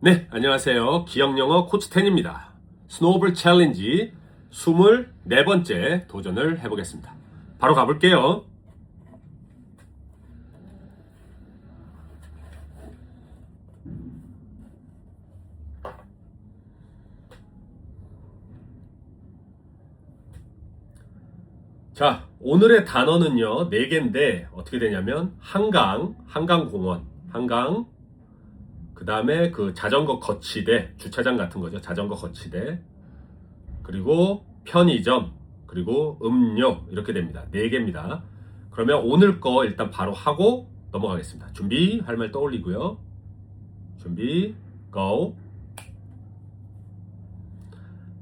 네, 안녕하세요. 기억영어 코치 10입니다. 스노우볼 챌린지 24번째 도전을 해보겠습니다. 바로 가볼게요. 자, 오늘의 단어는요, 4개인데 어떻게 되냐면 한강공원, 그 다음에 그 자전거 거치대, 주차장 같은 거죠. 자전거 거치대, 그리고 편의점, 그리고 음료, 이렇게 됩니다. 4개입니다. 그러면 오늘 거 일단 바로 하고 넘어가겠습니다. 준비, 할 말 떠올리고요. 준비, go.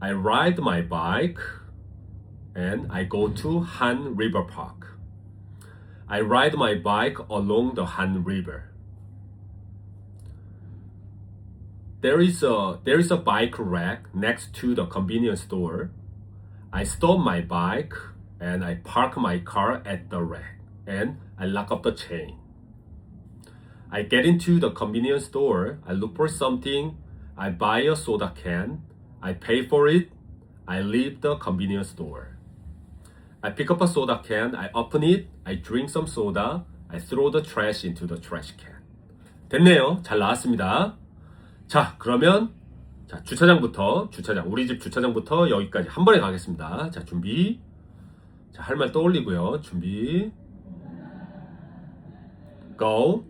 I ride my bike and I go to Han River Park. I ride my bike along the Han River. There is a bike rack next to the convenience store. I stop my bike and I park my car at the rack and I lock up the chain. I get into the convenience store. I look for something. I buy a soda can. I pay for it. I leave the convenience store. I pick up a soda can. I open it. I drink some soda. I throw the trash into the trash can. 됐네요. 잘 나왔습니다. 자, 그러면 주차장부터 우리 집 주차장부터 여기까지 한 번에 가겠습니다. 자, 준비. 자, 할 말 떠올리고요. 준비. Go.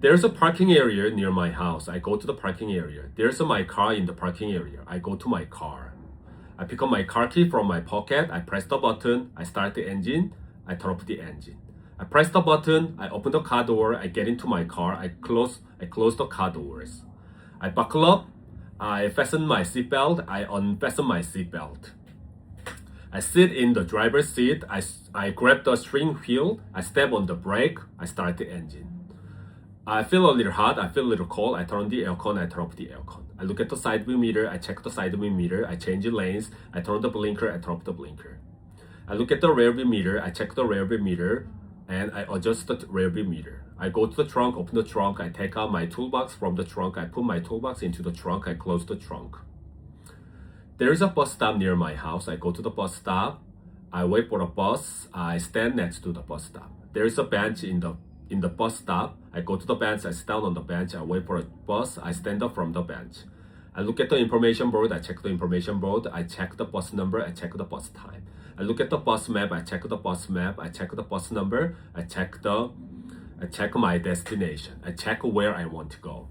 There's a parking area near my house. I go to the parking area. There's my car in the parking area. I go to my car. I pick up my car key from my pocket. I press the button. I start the engine. I turn off the engine. I press the button. I open the car door. I get into my car. I close the car doors. I buckle up. I fasten my seatbelt. I unfasten my seatbelt. I sit in the driver's seat. I grab the steering wheel. I step on the brake. I start the engine. I feel a little hot. I feel a little cold. I turn on the aircon. I turn off the aircon. I look at the side view mirror. I check the side view mirror. I change the lanes. I turn on the blinker. I turn off the blinker. I look at the rear view mirror. I check the rear view mirror. And I adjust the rear view mirror. I go to the trunk, open the trunk, I take out my toolbox from the trunk, I put my toolbox into the trunk, I close the trunk. There is a bus stop near my house. I go to the bus stop, I wait for a bus, I stand next to the bus stop. There is a bench in the bus stop. I go to the bench, I sit down on the bench, I wait for a bus, I stand up from the bench. I look at the information board, I check the information board, I check the bus number, I check the bus time. I look at the bus map, I check the bus map, I check the bus number, I check my destination, I check where I want to go.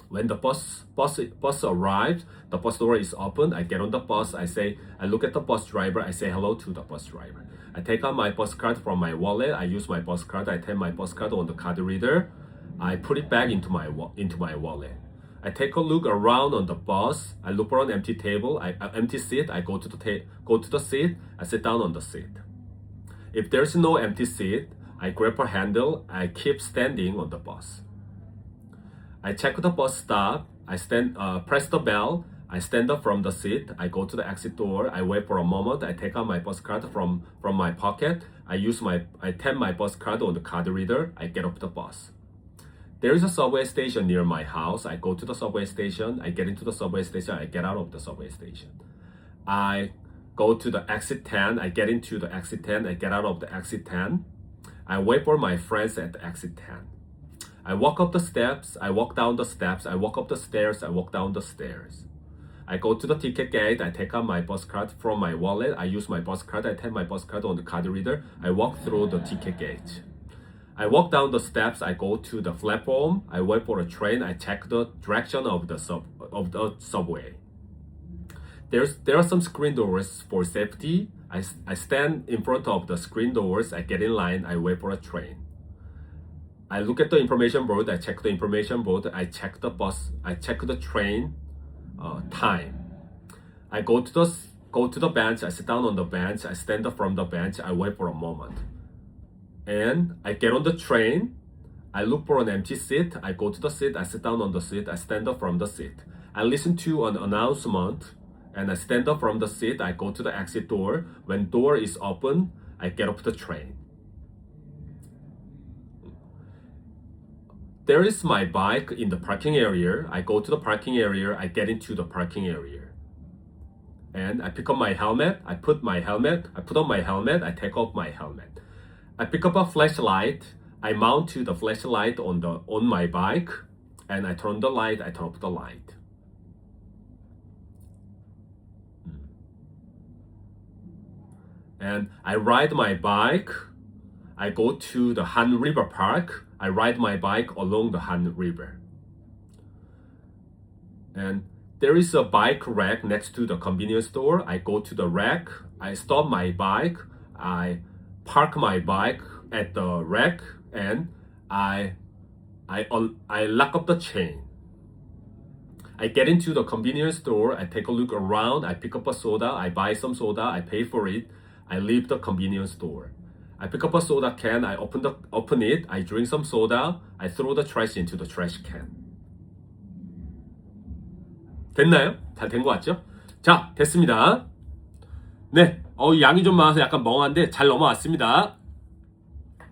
When the bus arrives, the bus door is open, I get on the bus, I look at the bus driver, I say hello to the bus driver. I take out my bus card from my wallet, I use my bus card, I take my bus card on the card reader, I put it back into my wallet. I take a look around on the bus. I look for an empty table, empty seat. I go to the seat. I sit down on the seat. If there's no empty seat, I grab a handle. I keep standing on the bus. I check the bus stop. I press the bell. I stand up from the seat. I go to the exit door. I wait for a moment. I take out my bus card from my pocket. I tap my bus card on the card reader. I get off the bus. There is a subway station near my house. I go to the subway station. I get into the subway station. I get out of the subway station. I go to the exit 10. I get into the exit 10. I get out of the exit 10. I wait for my friends at the exit 10. I walk up the steps. I walk down the steps. I walk up the stairs. I walk down the stairs. I go to the ticket gate. I take out my bus card from my wallet. I use my bus card. I take my bus card on the card reader. I walk through the ticket gate. I walk down the steps, I go to the platform, I wait for a train, I check the direction of the subway. There are some screen doors for safety. I stand in front of the screen doors, I get in line, I wait for a train. I look at the information board, I check the information board, I check the train time. I go to the bench, I sit down on the bench, I stand up from the bench, I wait for a moment. And I get on the train, I look for an empty seat, I go to the seat, I sit down on the seat, I stand up from the seat. I listen to an announcement, and I stand up from the seat, I go to the exit door. When door is open, I get off the train. There is my bike in the parking area. I go to the parking area. I get into the parking area. And I pick up my helmet. I put on my helmet. I take off my helmet. I pick up a flashlight. I mount to the flashlight on my bike. And I turn the light. I turn off the light. And I ride my bike. I go to the Han River Park. I ride my bike along the Han River. And there is a bike rack next to the convenience store. I go to the rack. I stop my bike. I park my bike at the rack, and I lock up the chain. I get into the convenience store. I take a look around. I pick up a soda. I buy some soda. I pay for it. I leave the convenience store. I pick up a soda can. I open it. I drink some soda. I throw the trash into the trash can. 됐나요? 잘 된 것 같죠? 자, 됐습니다. 네, 양이 좀 많아서 약간 멍한데 잘 넘어왔습니다.